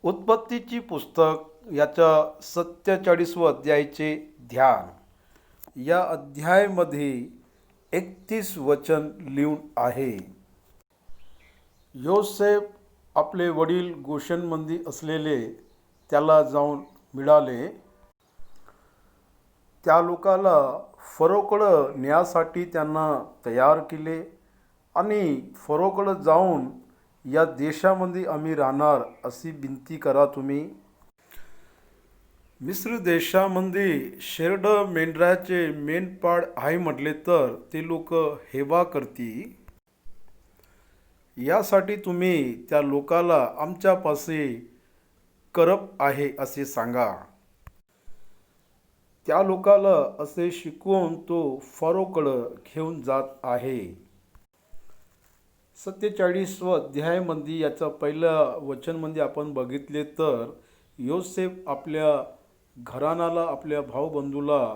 उत्पत्तीची पुस्तक याच्या 47व अध्यायाचे ध्यान. या अध्यायामध्ये 31 वचन लिहून आहे. योसेफ आपले वडील गोशेनमध्ये असलेले त्याला जाऊन मिळाले. त्या लोकाला फरोकडं न्यासाठी त्यांना तयार केले आणि फरोकडं जाऊन या देशामध्ये आम्ही राहणार अशी विनंती करा तुम्ही. मिस्र देशामध्ये शेरड मेंढराचे मेंढपाळ आहे म्हटले तर ते लोक हेवा करती. यासाठी तुम्ही त्या लोकाला आमच्यापाशी करप आहे असे सांगा. त्या लोकाला असे शिकवून तो फरोकडं घेऊन जात आहे. 47व अध्यायामध्ये याचा पहिल्या वचनमध्ये आपण बघितले तर योसेफ आपल्या घराण्याला आपल्या भाऊबंधूला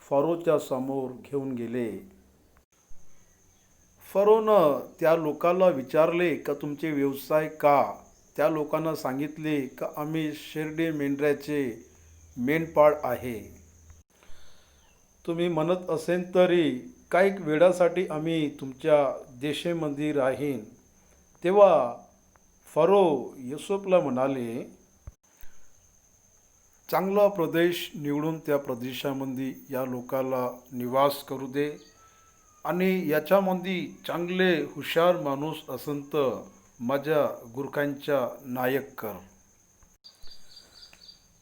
फरोच्या समोर घेऊन गेले. फरोनं त्या लोकाला विचारले का तुमचे व्यवसाय का. त्या लोकांना सांगितले का आम्ही शेरडे मेंढऱ्याचे मेंढपाळ आहे. तुम्ही म्हणत असेल तरी काही वेळासाठी आम्ही तुमच्या देशामध्ये राहीन. तेव्हा फरो योसेफला म्हणाले, चांगला प्रदेश निवडून त्या प्रदेशामध्ये या लोकाला निवास करू दे आणि याच्यामध्ये चांगले हुशार माणूस असेल तर माझ्या गुरखांच्या नायक कर.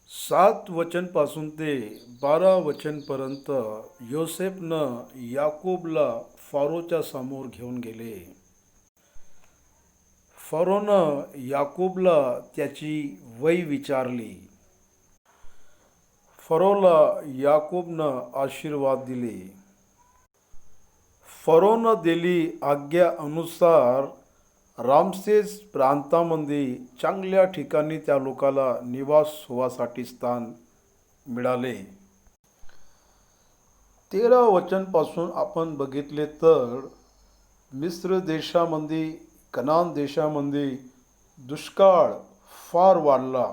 7 वचनपासून ते 12 वचनपर्यंत योसेफनं याकोबला फरोच्या समोर घेऊन गेले. फरोनं याकोबला त्याची वय विचारली. फरोला याकोबनं आशीर्वाद दिले. फरोनं दिली आज्ञा अनुसार रामसेस प्रांतामध्ये चांगल्या ठिकाणी त्या लोकाला निवास होवासाठी स्थान मिळाले. 13 वचनपासून आपण बघितले तर मिस्र देशामध्ये कनान देशामध्ये दुष्काळ फार वाढला.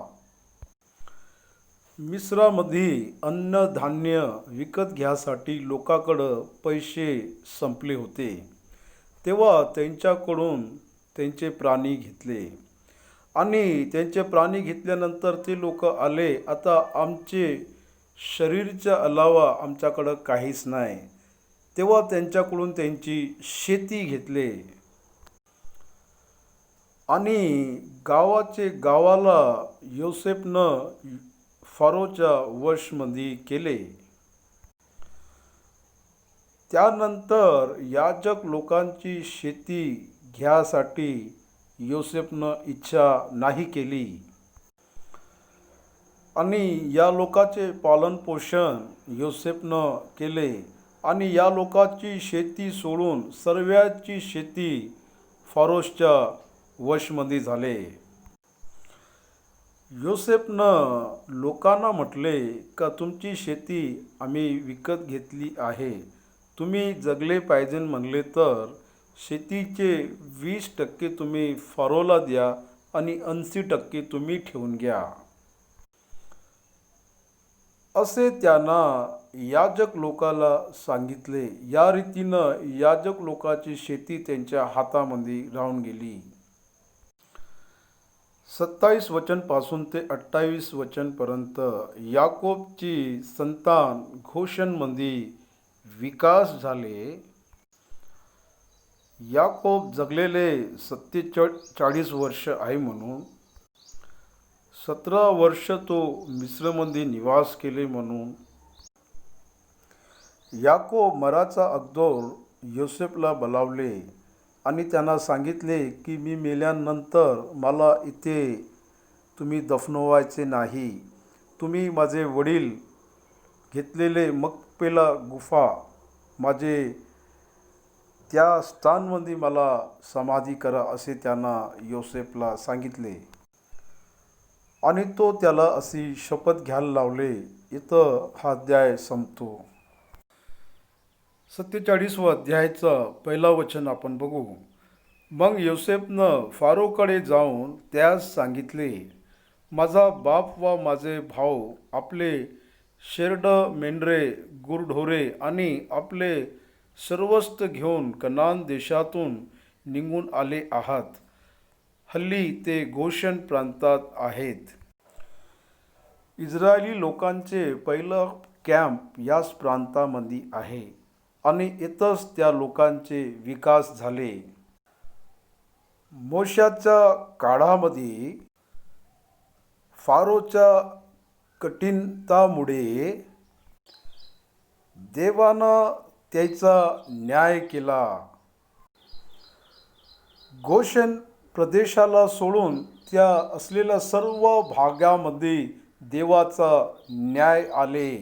मिस्रामध्ये अन्नधान्य विकत घ्यासाठी लोकांकडं पैसे संपले होते. तेव्हा त्यांच्याकडून त्यांचे प्राणी घेतले आणि त्यांचे प्राणी घेतल्यानंतर ते लोक आले, आता आमचे शरीरच्या अलावा आमच्याकडं काहीच नाही. तेव्हा त्यांच्याकडून त्यांची शेती घेतले आणि गावाला योसेफनं फरोच्या वशमध्ये केले. त्यानंतर याजक लोकांची शेती घ्यासाठी योसेफनं इच्छा नाही केली आणि या लोकांचे पालनपोषण योसेफनं केले आणि या लोकांची शेती सोडून सर्वांची शेती फरोच्या वशमध्ये झाले. योसेफनं लोकांना म्हटले का तुमची शेती आम्ही विकत घेतली आहे. तुम्ही जगले पाहिजे म्हणले तर शेतीचे 20% तुम्ही फरोला द्या आणि 80% तुम्ही ठेवून घ्या. असे त्यांना याजक लोकाला सांगितले. या रीतीनं याजक लोकांची शेती त्यांच्या हातामध्ये राहून गेली. 27 वचनपासून ते 28 वचनपर्यंत याकोबची संतान गोशेनमध्ये विकास झाले. याकोब जगलेले 47 वर्ष आहे म्हणून 17 वर्ष तो मिस्रमध्ये निवास केले म्हणून याकोब मराचा अगोदर योसेफला बोलावले आणि त्यांना सांगितले की मी मेल्यानंतर मला इथे तुम्ही दफनवायचे नाही. तुम्ही माझे वडील घेतलेले मकपेला गुफा माझे त्या स्थानमध्ये मला समाधी करा असे त्यांना योसेफला सांगितले आणि तो त्याला अशी शपथ घ्यायला लावले. इथं हा अध्याय संपतो. 47वा अध्यायाचं पहिला वचन आपण बघू. मग योसेफनं फारोकडे जाऊन त्यास सांगितले, माझा बाप व माझे भाऊ आपले शेरड मेंढरे गुरढोरे आणि आपले सर्वस्व घेऊन कनान देशातून निघून आले आहात. हल्ली ते गोशन प्रांतात आहेत. इस्रायली लोकांचे पहिलं कॅम्प याच प्रांतामध्ये आहे आणि इथंच त्या लोकांचे विकास झाले. मोशाच्या काळामध्ये फारोच्या कठीणतामुळे देवानं त्याचा न्याय केला. गोशेन प्रदेशाला सोडून त्या असलेल्या सर्व भागामध्ये देवाचा न्याय आले.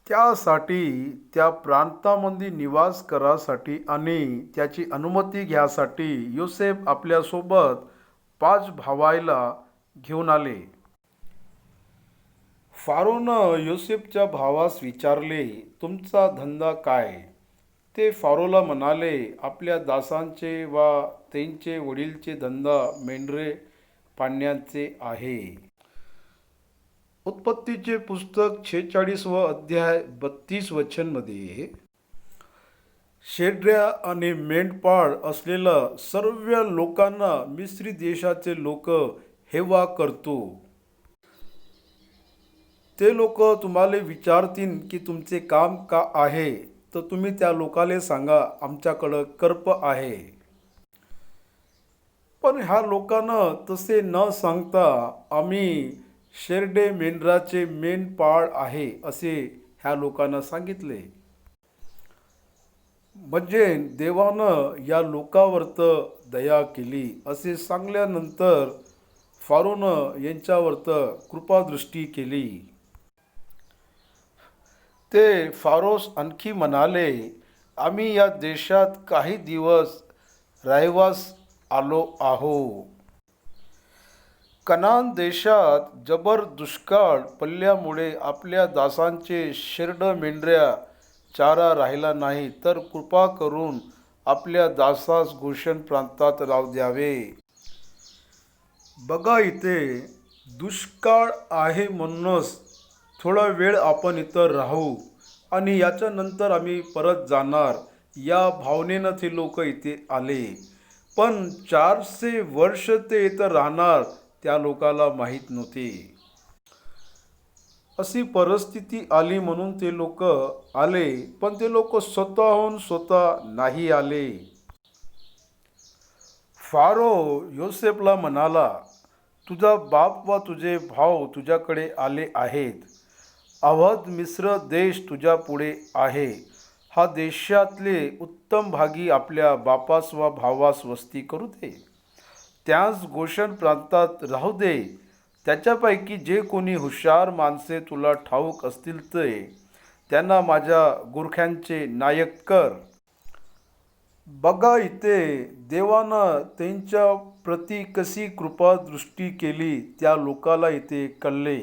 त्यासाठी त्या प्रांतामध्ये निवास करासाठी आणि त्याची अनुमती घ्यासाठी योसेफ आपल्यासोबत 5 भावायला घेऊन आले. फारोनं योसेफच्या भावास विचारले, तुमचा धंदा काय? ते फारोला म्हणाले, आपल्या दासांचे व त्यांचे वडीलचे धंदा मेंढरे पाळण्याचे आहे. उत्पत्तीचे पुस्तक 46 व अध्याय 32 वचनमध्ये शेड्या आणि मेंढपाळ असलेल्या सर्व लोकांना मिस्री देशाचे लोक हेवा करतो. ते लोक तुम्हाला विचारतील की तुमचे काम का आहे, तर तुम्ही त्या लोकाले सांगा, आमच्याकडं कर्प आहे. पण ह्या लोकांना तसे न सांगता आम्ही शेरडे मेंढराचे मेंढपाळ आहे असे ह्या लोकांना सांगितले. म्हणजे देवानं या लोकांवरत दया केली असे सांगल्यानंतर फारोनं यांच्यावरत कृपादृष्टी केली. ते फारोस आणखी म्हणाले, आम्ही या देशात काही दिवस रहिवास आलो आहो. कनान देशात जबर दुष्काळ पडल्यामुळे आपल्या दासांचे शेरड मेंढऱ्या चारा राहिला नाही, तर कृपा करून आपल्या दासास गोशन प्रांतात राहू द्यावे. बघा, इथे दुष्काळ आहे म्हणूनच थोडा वेळ आपण इथं राहू आणि याच्यानंतर आम्ही परत जाणार या भावनेनं ते लोक इथे आले. पण 400 वर्ष ते इथं राहणार त्या लोकाला माहीत नव्हते. अशी परिस्थिती आली म्हणून ते लोक आले, पण ते लोक स्वतःहून स्वतः नाही आले. फारो योसेफला म्हणाला, तुझा बाप व तुझे भाऊ तुझ्याकडे आले आहेत. अवध मिस्र देश तुझ्या पुढे आहे. हा देशातले उत्तम भागी आपल्या बापास व भावास वस्ती करू दे. त्यास गोशन प्रांतात राहू दे. त्याच्यापैकी जे कोणी हुशार माणसे तुला ठाऊक असतील ते त्यांना माझ्या गुरख्यांचे नायक कर. बघा, इथे देवानं त्यांच्या प्रती कशी कृपादृष्टी केली त्या लोकाला इथे कळले.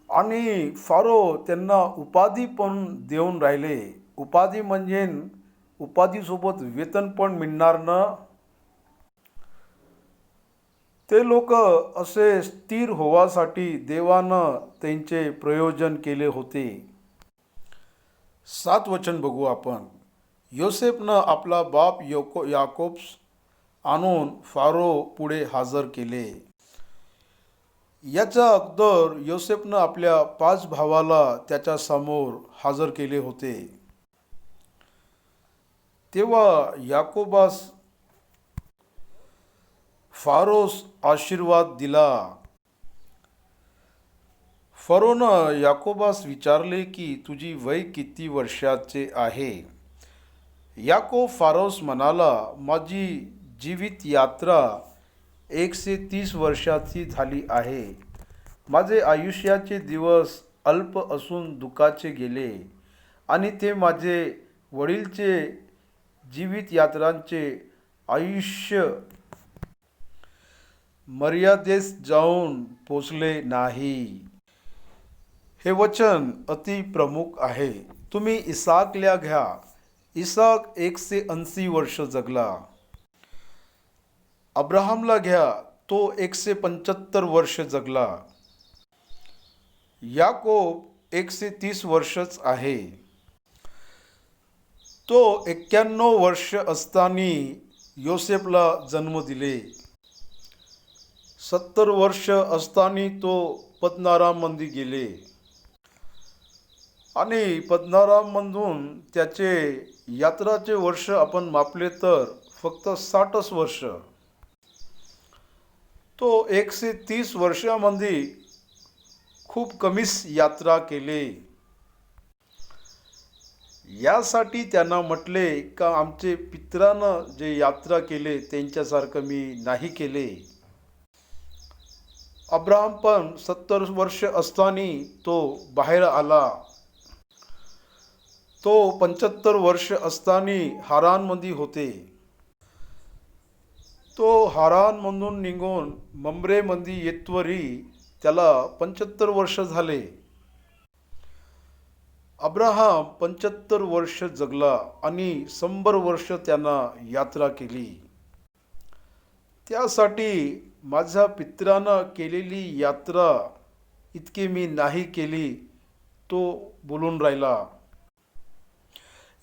आणि फारो त्यांना उपाधी पण देऊन राहिले. उपाधी म्हणजे उपाधीसोबत वेतन पण मिळणार ना. ते लोक असे स्थिर होवासाठी देवानं त्यांचे प्रयोजन केले होते. 7 वचन बघू आपण. योसेफनं आपला बाप याकोब्स आणून फारो पुढे हजर केले. याच्या अगोदर योसेफनं आपल्या 5 भावाला त्याच्या समोर हजर केले होते. तेव्हा याकोबास फारोस आशीर्वाद दिला. फरोनं याकोबास विचारले की तुझी वय किती वर्षाचे आहे. याकोब फारोस म्हणाला, माझी जीवित यात्रा 130 वर्षाची झाली आहे. माझे आयुष्याचे दिवस अल्प असून दुःखाचे गेले आणि ते माझे वडीलचे जीवित यात्रांचे आयुष्य मर्यादेस जाऊन पोचले नाही. हे वचन अति प्रमुख आहे. तुम्ही इसाकला घ्या. इसाक 180 वर्ष जगला. अब्राहमला घ्या, तो 175 वर्ष जगला. याकोब 130 वर्षच आहे. तो 91 वर्ष असताना योसेफला जन्म दिले. 70 वर्ष असताना तो पद्नाराममध्ये गेले आणि पद्नाराममधून त्याचे यात्राचे वर्ष आपण मापले तर फक्त 60 वर्ष. तो 130 वर्षामध्ये खूप कमीच यात्रा केले. यासाठी त्यांना म्हटले का आमचे पितरानं जे यात्रा केले त्यांच्यासारखं मी नाही केले. अब्राहम पण 70 वर्ष असताना तो बाहेर आला. तो 75 वर्ष असताना हारानमध्ये होते. तो हारानमधून निघून ममरेमध्ये येतवरी त्याला 75 वर्ष झाले. अब्राहम 75 वर्ष जगला आणि 100 वर्ष त्यांना यात्रा केली. त्यासाठी माझ्या पित्रानं केलेली यात्रा इतकी मी नाही केली, तो बोलून राहिला.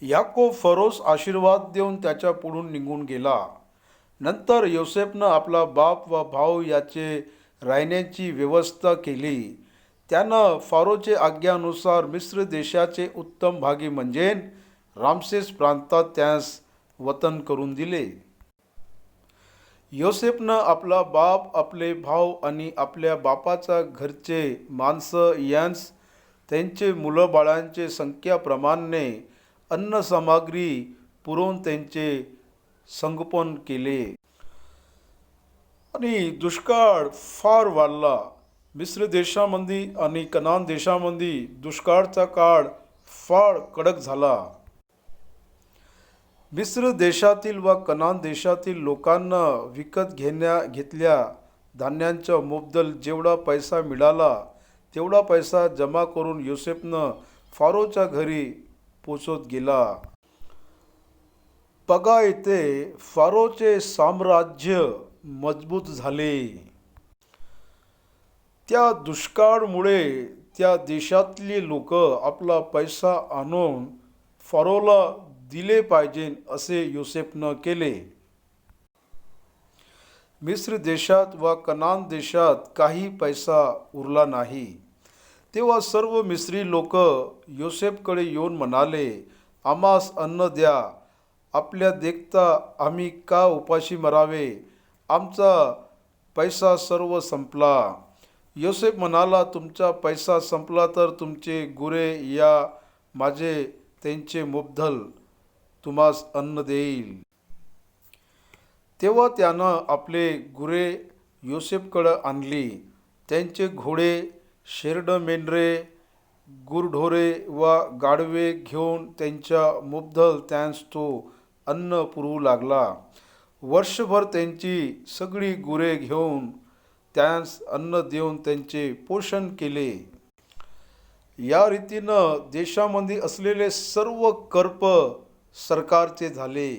याकोब फरोस आशीर्वाद देऊन त्याच्या पुढून निघून गेला. नंतर योसेफनं आपला बाप व भाऊ याचे राहण्याची व्यवस्था केली. त्यानं फारोचे आज्ञानुसार मिस्र देशाचे उत्तम भागी म्हणजे रामसेस प्रांतात त्यास वतन करून दिले. योसेफनं आपला बाप, आपले भाऊ आणि आपल्या बापाच्या घरचे माणसं यांस त्यांचे मुलं बाळांचे संख्याप्रमाणे अन्नसामग्री पुरवून त्यांचे संगोपन केले. आणि दुष्काळ फार वाढला. मिस्र देशामध्ये आणि कनान देशामध्ये दुष्काळाचा काळ फार कडक झाला. मिस्र देशातील व कनान देशातील लोकांना विकत घेतल्या धान्यांचा मुबदल जेवढा पैसा मिळाला तेवढा पैसा जमा करून योसेफनं फारोच्या घरी पोचवत गेला. बघा, इथे फारोचे साम्राज्य मजबूत झाले. त्या दुष्काळामुळे त्या देशातले लोक आपला पैसा आणून फारोला दिले पाहिजे असे योसेफनं केले. मिस्र देशात व कनान देशात काही पैसा उरला नाही. तेव्हा सर्व मिस्री लोक योसेफकडे येऊन म्हणाले, आम्हास अन्न द्या. आपल्या देखता आम्ही का उपाशी मरावे? आमचा पैसा सर्व संपला. योसेफ म्हणाला, तुमचा पैसा संपला तर तुमचे गुरे या माझे त्यांचे मुबदल तुम्हास अन्न देईल. तेव्हा त्यानं आपले गुरे योसेफकडे आणली. त्यांचे घोडे, शेरडं मेंढरे, गुरढोरे व गाढवे घेऊन त्यांच्या मुबदल त्यांस तो अन्न पुरवू लागला. वर्षभर त्यांची सगळी गुरे घेऊन त्यांस अन्न देऊन त्यांचे पोषण केले. या रीतीनं देशामध्ये असलेले सर्व कर्प सरकारचे झाले.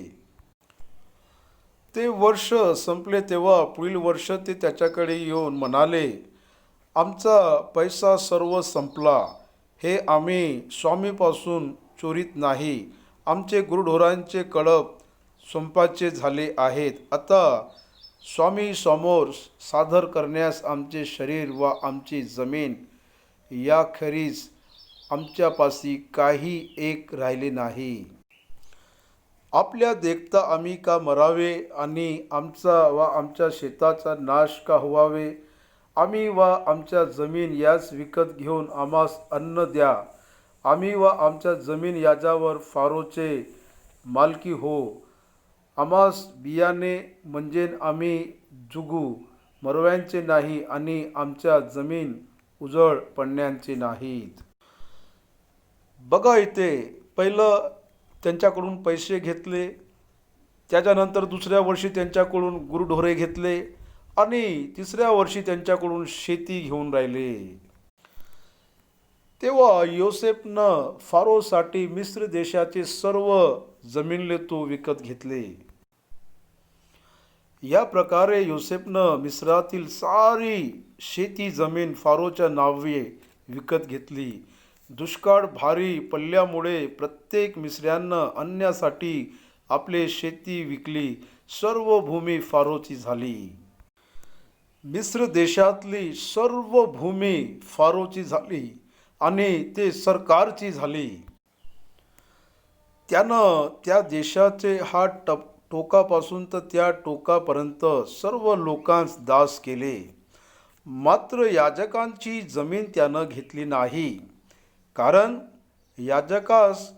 ते वर्ष संपले तेव्हा पुढील वर्ष ते त्याच्याकडे येऊन म्हणाले, आमचा पैसा सर्व संपला. हे आम्ही स्वामीपासून चोरीत नाही. आमचे गुरढोरांचे कळप संपाचे झाले आहेत. आता स्वामी समोर सादर करण्यास आमचे शरीर व आमची जमीन याखेरीज आमच्यापाशी काही एक राहिले नाही. आपल्या देखता आम्ही का मरावे आणि आमचा व आमच्या शेताचा नाश का व्हावे? आम्ही व आमच्या जमीन याच विकत घेऊन आम्हास अन्न द्या. आम्ही व आमच्या जमीन याच्यावर फारोचे मालकी हो. आम्हास बियाणे म्हणजे आम्ही जुगू मरवायचे नाही आणि आमच्या जमीन उजळ पडण्याचे नाहीत. बघा, इथे पहिलं त्यांच्याकडून पैसे घेतले, त्याच्यानंतर दुसऱ्या वर्षी त्यांच्याकडून गुरढोरे घेतले आणि तिसऱ्या वर्षी त्यांच्याकडून शेती घेऊन राहिले. तेव्हा योसेफनं फारोसाठी मिस्र देशाचे सर्व जमीनले तो विकत घेतले. या प्रकारे योसेफनं मिस्रातील सारी शेती जमीन फारोच्या नावे विकत घेतली. दुष्काळ भारी पडल्यामुळे प्रत्येक मिस्र्यानं अन्नासाठी आपली शेती विकली. सर्व भूमी फारोची झाली. मिस्र देशातली सर्व भूमी फारोची झाली आणि ते सरकारची झाली. त्यानं त्या देशाचे टोकापासून तर त्या टोकापर्यंत सर्व लोकांस दास केले. मात्र याजकांची जमीन त्यानं घेतली नाही, कारण याजकास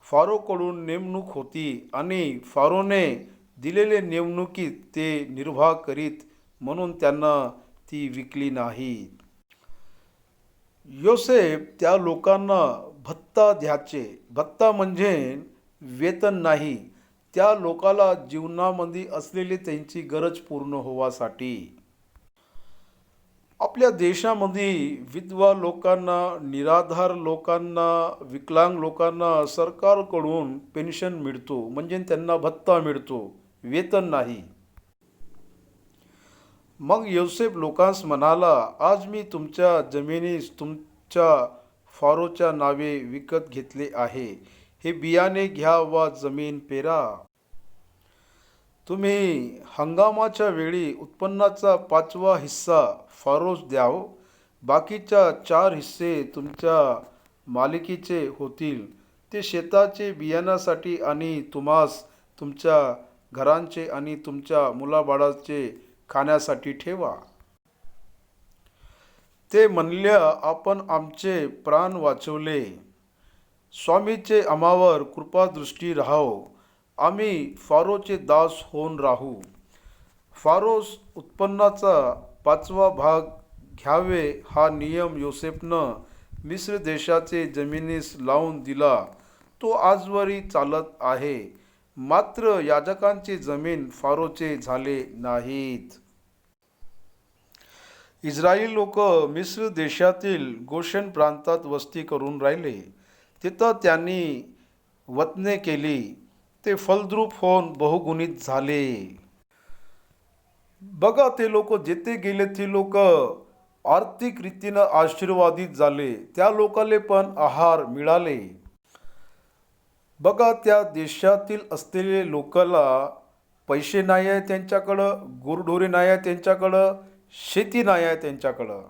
फारोकडून नेमणूक होती आणि फारोने दिलेले नेमणुकीत ते निर्वाह करीत, म्हणून त्यांना ती विकली नाही. योसेफ त्या लोकांना भत्ता द्यायचे. भत्ता म्हणजे वेतन नाही, त्या लोकाला जीवनामध्ये असलेली त्यांची गरज पूर्ण होवासाठी. आपल्या देशामध्ये विधवा लोकांना, निराधार लोकांना, विकलांग लोकांना सरकारकडून पेन्शन मिळतो, म्हणजे त्यांना भत्ता मिळतो, वेतन नाही. मग योसेफ लोकांस म्हणाला, आज मी तुमच्या जमिनीस तुमच्या फारोच्या नावे विकत घेतले आहे. हे बियाणे घ्या वा जमीन पेरा. तुम्ही हंगामाच्या वेळी उत्पन्नाचा 5वा हिस्सा फारोस द्याव. बाकीच्या 4 हिस्से तुमच्या मालकीचे होतील. ते शेताचे बियाण्यासाठी आणि तुम्हास तुमच्या घरांचे आणि तुमच्या मुलाबाळाचे खाण्यासाठी ठेवा. ते म्हणल्या, आपण आमचे प्राण वाचवले. स्वामीचे आम्हावर कृपादृष्टी राहाव. आम्ही फारोचे दास होऊन राहू. फारोस उत्पन्नाचा 5वा भाग घ्यावे हा नियम योसेफनं मिस्र देशाचे जमिनीस लावून दिला. तो आजवरी चालत आहे. मात्र याजकांची जमीन फारोचे झाले नाहीत. इस्रायल लोक मिस्र देशातील गोशेन प्रांतात वस्ती करून राहिले. तिथं त्यांनी वतने केली. ते फलद्रूप होऊन बहुगुणित झाले. बघा, ते लोक जेथे गेले ते लोक आर्थिक रीतीनं आशीर्वादित झाले. त्या लोकाले पण आहार मिळाले. बघा, त्या देशातील असलेले लोकाला पैसे नाही आहे त्यांच्याकडं, गुरढोरे नाही आहे त्यांच्याकडं, शेती नाही आहे त्यांच्याकडं.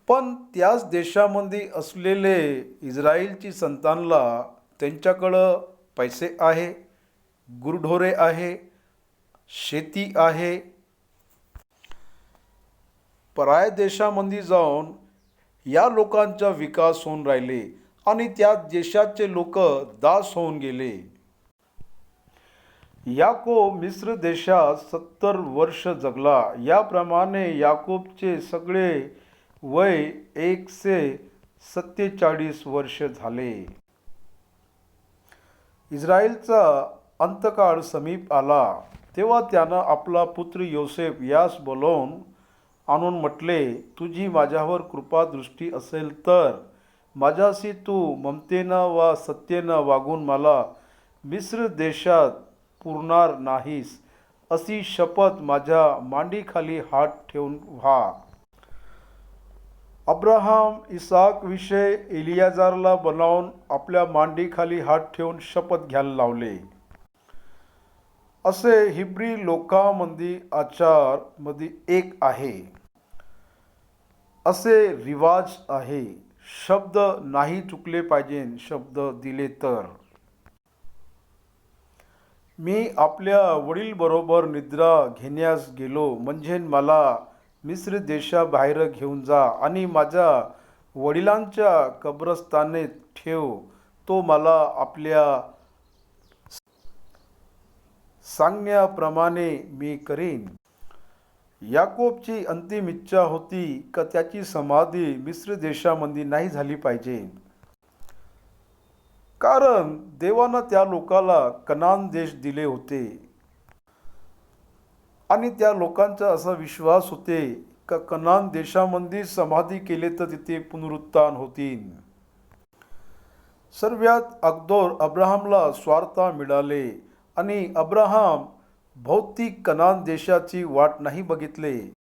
पण त्याच देशामध्ये असलेले इस्रायलची संतानला त्यांच्याकडं पैसे आहे, गुरढोरे आहे, शेती आहे. पराया देशामध्ये जाऊन या लोकांचा विकास होऊन राहिले आणि त्या देशाचे लोक दास होऊन गेले. याकोब मिस्र देशात 70 वर्ष जगला. याप्रमाणे याकोबचे सगळे वय 147 वर्ष झाले. इस्रायलचा अंतकाळ समीप आला. तेव्हा त्यानं आपला पुत्र योसेफ यास बोलावून आणून म्हटले, तुझी माझ्यावर कृपादृष्टी असेल तर माझ्याशी तू ममतेनं वा सत्तेनं वागून मला मिस्र देशात पुरणार नाहीस, अशी शपथ माझ्या मांडीखाली हात ठेवून व्हा. अब्राहम इसाक विषय एलियाजारला बनावून आपल्या मांडीखाली हात ठेवून शपथ घ्यायला लावले. असे हिब्री लोकांमध्ये आचार मध्ये एक आहे. असे रिवाज आहे. शब्द नाही चुकले पाहिजे. शब्द दिले तर. मी आपल्या वडीलबरोबर निद्रा घेण्यास गेलो, म्हणजे मला मिस्र देशाबाहेर घेऊन जा आणि माझ्या वडिलांच्या कब्रस्तानेत ठेव. तो मला आपल्या सांगण्याप्रमाणे मी करीन. याकोबची अंतिम इच्छा होती का त्याची समाधी मिस्र देशामध्ये नाही झाली पाहिजे, कारण देवानं त्या लोकाला कनान देश दिले होते आणि त्या लोकांचा असा विश्वास होते का कनान देशामध्ये समाधी केले तर तिथे पुनरुत्थान होतील. सर्वात अगोदर अब्राहमला स्वार्थ मिळाले आणि अब्राहम भौतिक कनान देशाची वाट नाही बघितले.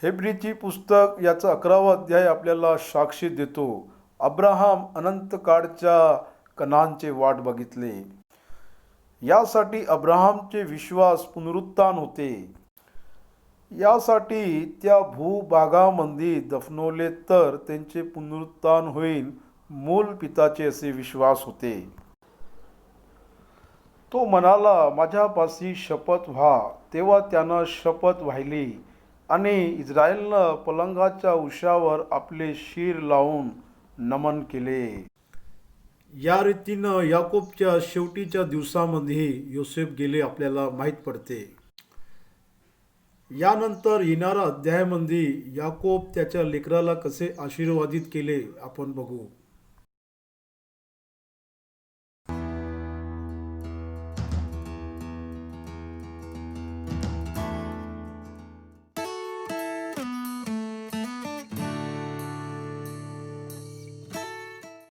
हेब्रीची पुस्तक याचा 11वा अध्याय आपल्याला साक्षी देतो. अब्राहाम अनंत काळच्या कनानचे वाट बघितले. यासाठी अब्राहामचे विश्वास पुनरुत्थान होते. यासाठी त्या भूभागामध्ये दफनवले तर त्यांचे पुनरुत्थान होईल, मूल पिताचे असे विश्वास होते. तो म्हणाला, माझ्यापाशी शपथ व्हा. तेव्हा त्यानं शपथ वाहिली आणि इस्रायलनं पलंगाच्या उशावर आपले शीर लावून नमन केले. या रीतीनं याकोबच्या शेवटीच्या दिवसामध्ये योसेफ गेले आपल्याला माहीत पडते. यानंतर येणाऱ्या अध्यायामध्ये याकोब त्याच्या लेकराला कसे आशीर्वादित केले आपण बघू.